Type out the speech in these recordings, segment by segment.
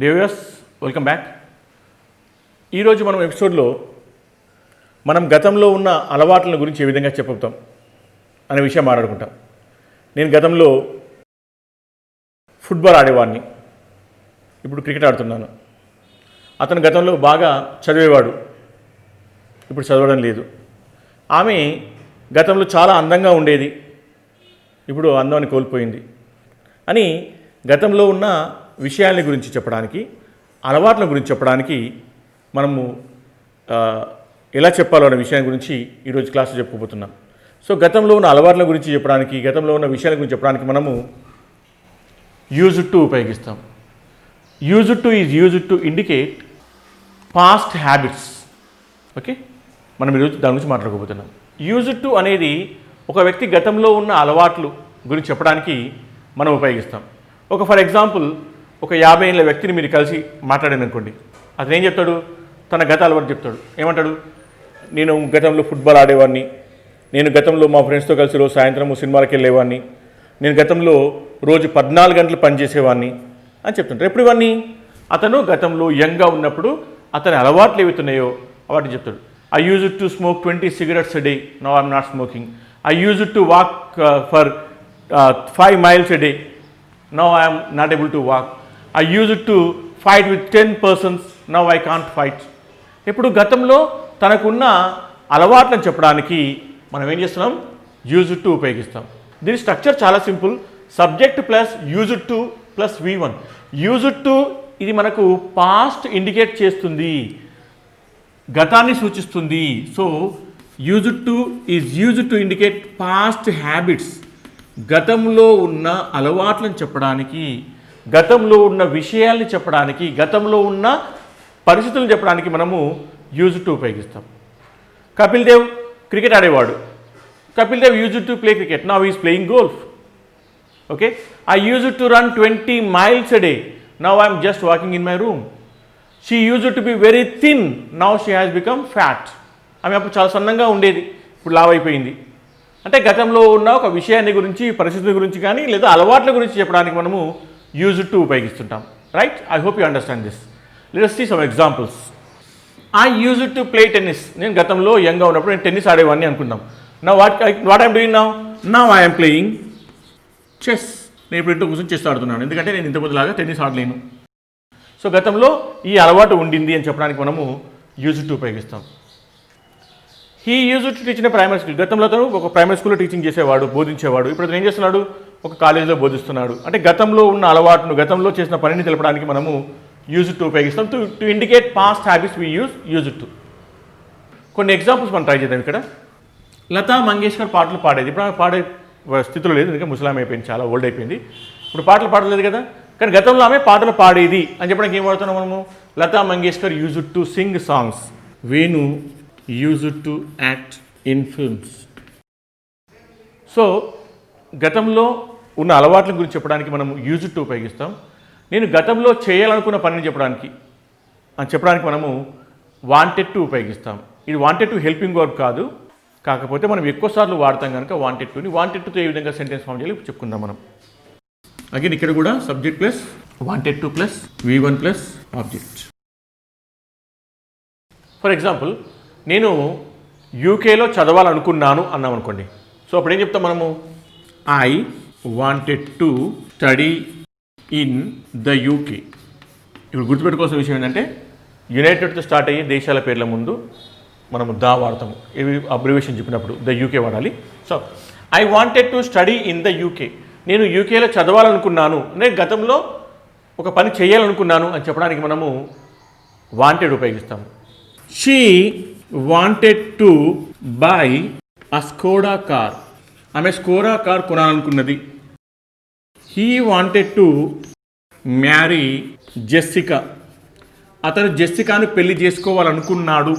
Viewers, welcome back. ఈరోజు మనం ఎపిసోడ్లో మనం గతంలో ఉన్న అలవాట్ల గురించి ఏ విధంగా చెప్పుతాం అనే విషయం మాట్లాడుకుంటాం. నేను గతంలో ఫుట్బాల్ ఆడేవాడిని, ఇప్పుడు క్రికెట్ ఆడుతున్నాను. అతను గతంలో బాగా చదివేవాడు, ఇప్పుడు చదవడం లేదు. ఆమె గతంలో చాలా అందంగా ఉండేది, ఇప్పుడు అందాన్ని కోల్పోయింది అని గతంలో ఉన్న విషయాల గురించి చెప్పడానికి, అలవాట్ల గురించి చెప్పడానికి మనము ఎలా చెప్పాలో అనే విషయం గురించి ఈరోజు క్లాస్లో చెప్పుకోబోతున్నాం. సో గతంలో ఉన్న అలవాట్ల గురించి చెప్పడానికి, గతంలో ఉన్న విషయాల గురించి చెప్పడానికి మనము యూజ్డ్ టు ఉపయోగిస్తాం. Used to is used to indicate past habits. Okay, మనం ఈరోజు దాని గురించి మాట్లాడుకోబోతున్నాం. యూజ్డ్ టు అనేది ఒక వ్యక్తి గతంలో ఉన్న అలవాట్లు గురించి చెప్పడానికి మనం ఉపయోగిస్తాం. ఫర్ ఎగ్జాంపుల్, ఒక 50 ఏళ్ళ వ్యక్తిని మీరు కలిసి మాట్లాడాను అనుకోండి. అతను ఏం చెప్తాడు? తన గత అలవాటు చెప్తాడు. ఏమంటాడు? నేను గతంలో ఫుట్బాల్ ఆడేవాడిని, నేను గతంలో మా ఫ్రెండ్స్తో కలిసి రోజు సాయంత్రం సినిమాలకు వెళ్ళేవాడిని, నేను గతంలో రోజు 14 గంటలు పనిచేసేవాడిని అని చెప్తుంటారు. ఎప్పుడు ఇవన్నీ? అతను గతంలో యంగ్గా ఉన్నప్పుడు అతని అలవాట్లు ఏవైతున్నాయో వాటిని చెప్తాడు. I used to smoke 20 cigarettes a day, now I'm not smoking. I used to walk for 5 miles a day, now I am not able to walk. I used to fight with 10 persons, now I can't fight. ఇప్పుడు గతంలో తనకున్న అలవాట్లను చెప్పడానికి మనం ఏం చేస్తున్నాం? Used to ఉపయోగిస్తాం. దీని స్ట్రక్చర్ చాలా simple. Subject plus used to plus V1. Used to ఇది మనకు పాస్ట్ ఇండికేట్ చేస్తుంది, గతాన్ని సూచిస్తుంది. So used to is used to indicate past habits. గతంలో ఉన్న అలవాట్లను చెప్పడానికి, గతంలో ఉన్న విషయాల్ని చెప్పడానికి, గతంలో ఉన్న పరిస్థితులను చెప్పడానికి మనము యూజ్డ్ టు ఉపయోగిస్తాం. కపిల్ దేవ్ క్రికెట్ ఆడేవాడు. Kapil Dev used to play cricket, now is playing golf. Okay, I used to run 20 miles a day, now I'm just walking in my room. She used to be very thin, now she has become fat. ఆమె అప్పుడు చాలా సన్నంగా ఉండేది, ఇప్పుడు లావ్ అయిపోయింది. అంటే గతంలో ఉన్న ఒక విషయాన్ని గురించి, పరిస్థితుల గురించి కానీ లేదా అలవాట్ల గురించి చెప్పడానికి మనము యూజ్డ్ టు ఉపయోగిస్తుంటాం. Right? I hope you understand this. Let us see some examples. I used to play tennis. నేను గతంలో యంగ్గా ఉన్నప్పుడు నేను టెన్నిస్ ఆడేవాడిని అనుకుందాం. నా what I'm doing now I'm playing chess. నేను ఇప్పుడు ఇంట్లో కూర్చొని చెస్ ఆడుతున్నాను, ఎందుకంటే నేను ఇంతకుముందులాగా టెన్నిస్ ఆడలేను. సో గతంలో ఈ అలవాటు ఉండింది అని చెప్పడానికి మనము యూజ్డ్ టు ఉపయోగిస్తాం. He used to teach in primary school. గతంలో అతను ఒక ప్రైమరీ స్కూల్లో టీచింగ్ చేసేవాడు, బోధించేవాడు. ఇప్పుడు అతను ఏం చేస్తున్నాడు? ఒక కాలేజీలో బోధిస్తున్నాడు. అంటే గతంలో ఉన్న అలవాటును, గతంలో చేసిన పనిని తెలపడానికి మనము యూజ్డ్ టు ఉపయోగిస్తాం. To indicate past habits we use used to. కొన్ని ఎగ్జాంపుల్స్ మనం ట్రై చేద్దాం. ఇక్కడ లతా మంగేష్కర్ పాటలు పాడేది. ఇప్పుడు ఆమె పాడే స్థితిలో లేదు, ఎందుకంటే ముసలాం అయిపోయింది, చాలా ఓల్డ్ అయిపోయింది, ఇప్పుడు పాటలు పాడలేదు కదా. కానీ గతంలో ఆమె పాటలు పాడేది అని చెప్పడానికి ఏం వాడుతున్నాం మనము? Lata Mangeshkar used to sing songs. Venu used to act in films. So గతంలో ఉన్న అలవాట్ల గురించి చెప్పడానికి మనం యూజ్డ్ టు ఉపయోగిస్తాం. నేను గతంలో చేయాలనుకున్న పనిని చెప్పడానికి మనము వాంటెడ్ టు ఉపయోగిస్తాం. ఇది వాంటెడ్ టు హెల్పింగ్ వర్బ్ కాదు, కాకపోతే మనం ఎక్కువసార్లు వాడతాం కనుక వాంటెడ్ టుని. వాంటెడ్ టుతో ఏ విధంగా సెంటెన్స్ ఫామ్ చేయాలి చెప్పుకుందాం మనం. అగైన్ ఇక్కడ కూడా subject plus wanted to plus V1 plus object. For example, నేను యూకేలో చదవాలనుకున్నాను అన్నాం అనుకోండి. సో అప్పుడు ఏం చెప్తాం మనము? I wanted to study in the UK. ఇప్పుడు గుర్తుపెట్టుకోవాల్సిన విషయం ఏంటంటే, యునైటెడ్తో స్టార్ట్ అయ్యే దేశాల పేర్ల ముందు మనము దా వాడతాము. ఇవి అబ్రివేషన్ చెప్పినప్పుడు ద యూకే వాడాలి. So I wanted to study in the UK. నేను యూకేలో చదవాలనుకున్నాను, నేను గతంలో ఒక పని చేయాలనుకున్నాను అని చెప్పడానికి మనము వాంటెడ్ ఉపయోగిస్తాము. She wanted to buy a Skoda car. ఆమె స్కోడా కార్ కొనాలనుకున్నది. He wanted to marry Jessica. అతను జెస్సికాను పెళ్లి చేసుకోవాలనుకున్నాడు.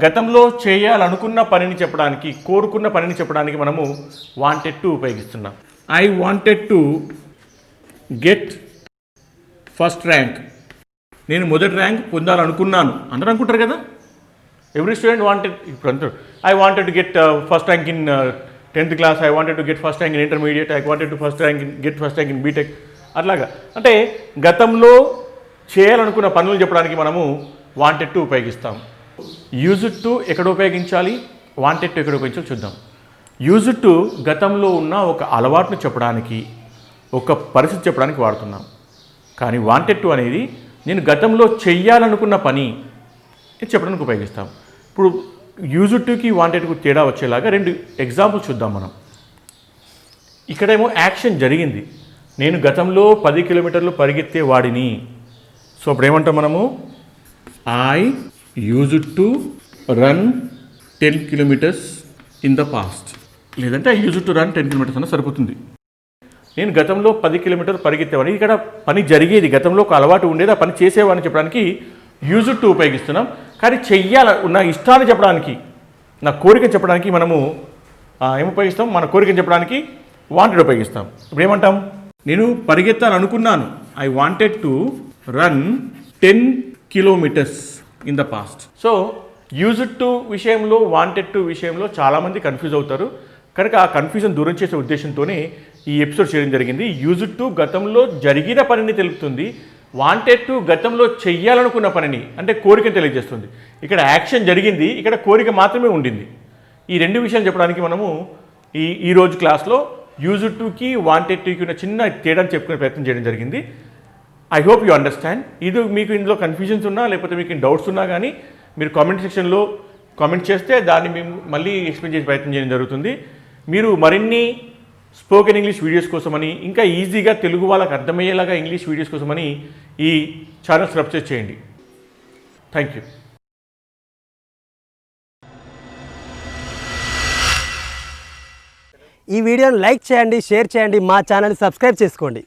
గతంలో చేయాలనుకున్న పనిని చెప్పడానికి, కోరుకున్న పనిని చెప్పడానికి మనము వాంటెడ్ టు ఉపయోగిస్తున్నాం. I wanted to get first rank. నేను మొదటి ర్యాంక్ పొందాలనుకున్నాను. అందరూ అనుకుంటారు కదా, ఎవ్రీ స్టూడెంట్ వాంటెడ్. ఇప్పుడు అంటారు I wanted to get first rank in 10th class, I wanted to get first rank in intermediate, I wanted to get first rank in BTech. అట్లాగా అంటే గతంలో చేయాలనుకున్న పనులు చెప్పడానికి మనము వాంటెడ్ టు ఉపయోగిస్తాం. యూజ్డ్ టు ఎక్కడ ఉపయోగించాలి, వాంటెడ్ టు ఎక్కడ ఉపయోగించాలి చూద్దాం. యూజ్డ్ టు గతంలో ఉన్న ఒక అలవాటును చెప్పడానికి, ఒక పరిస్థితి చెప్పడానికి వాడుతున్నాం. కానీ వాంటెడ్ టు అనేది నేను గతంలో చెయ్యాలనుకున్న పని చెప్పడానికి ఉపయోగిస్తాం. ఇప్పుడు యూజ్డ్ టుకి వాంటెడ్కు తేడా వచ్చేలాగా 2 ఎగ్జాంపుల్స్ చూద్దాం మనం. ఇక్కడేమో యాక్షన్ జరిగింది, నేను గతంలో 10 కిలోమీటర్లు పరిగెత్తే వాడిని. సో అప్పుడు ఏమంటాం మనము, I used to run 10 kilometres in the past. లేదంటే I used to run 10 kilometres అన్న సరిపోతుంది. నేను గతంలో 10 కిలోమీటర్లు పరిగెత్తేవాడిని. ఇక్కడ పని జరిగేది, గతంలో ఒక అలవాటు ఉండేది, ఆ పని చేసేవాడిని చెప్పడానికి యూజ్డ్ టు ఉపయోగిస్తున్నాం. కానీ నా ఇష్టాన్ని చెప్పడానికి, నా కోరిక చెప్పడానికి మనము ఏం ఉపయోగిస్తాం, మన కోరికను చెప్పడానికి వాంటెడ్ ఉపయోగిస్తాం. ఇప్పుడు ఏమంటాం, నేను పరిగెత్తాలనుకున్నాను, I wanted to run 10 kilometres in the past. So used to విషయంలో, వాంటెడ్ టు విషయంలో చాలామంది కన్ఫ్యూజ్ అవుతారు. కనుక ఆ కన్ఫ్యూజన్ దూరం చేసే ఉద్దేశంతోనే ఈ ఎపిసోడ్ చేయడం జరిగింది. యూజ్డ్ టు గతంలో జరిగిన పనిని తెలుపుతుంది, వాంటెడ్ టు గతంలో చెయ్యాలనుకున్న పనిని, అంటే కోరికను తెలియజేస్తుంది. ఇక్కడ యాక్షన్ జరిగింది, ఇక్కడ కోరిక మాత్రమే ఉండింది. ఈ 2 విషయాలు చెప్పడానికి మనము ఈరోజు క్లాస్లో యూజ్డ్ టుకి వాంటెడ్ టుకి ఉన్న చిన్న తేడాను చెప్పుకునే ప్రయత్నం చేయడం జరిగింది. I hope you understand. ఇది మీకు ఇందులో కన్ఫ్యూజన్స్ ఉన్నా, లేకపోతే మీకు డౌట్స్ ఉన్నా కానీ మీరు కామెంట్ సెక్షన్లో కామెంట్ చేస్తే దాన్ని మేము మళ్ళీ ఎక్స్ప్లెయిన్ చేసే ప్రయత్నం చేయడం జరుగుతుంది. మీరు మరిన్ని స్పోకెన్ ఇంగ్లీష్ వీడియోస్ కోసమని, ఇంకా ఈజీగా తెలుగు వాళ్ళకి అర్థమయ్యేలాగా ఇంగ్లీష్ వీడియోస్ కోసమని ఈ ఛానల్ సబ్స్క్రైబ్ చేయండి. Thank you. ఈ వీడియోని లైక్ చేయండి, షేర్ చేయండి, మా ఛానల్ని సబ్స్క్రైబ్ చేసుకోండి.